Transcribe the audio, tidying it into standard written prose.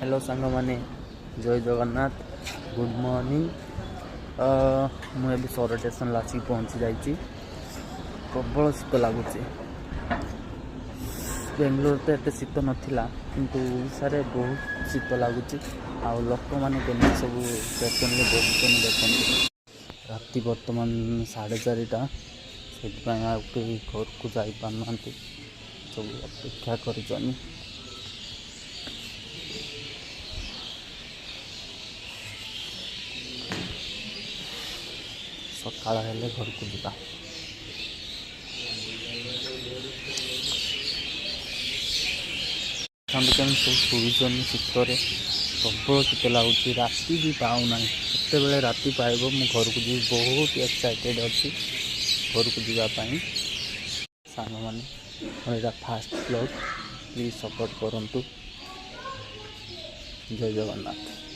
Hello सांग माने जय जगन्नाथ गुड मॉर्निंग। मुझे सौर स्टेशन आसिक पहुँची जाइए। प्रबल शीत लगुच। बेंगलोर तो एत शीत नाला किंतु ओडिशा रे बहुत शीत लगुच। लोक मैंने केमी सब स्टेशन में बसुन देखते। राति बर्तमान 4:30 से घर को जापार सब अपेक्षा कर सकाळ हेले घर को जा। सब शुन शीतर प्रबल शीत लगुच। राति भी पाऊना केते बेले राति पाइब मु घर को जी बहुत एक्साइटेड अच्छी घर को जावाई। सांग मैंने फास्ट ब्लॉग प्लीज सपोर्ट करंतु। जय जगन्नाथ।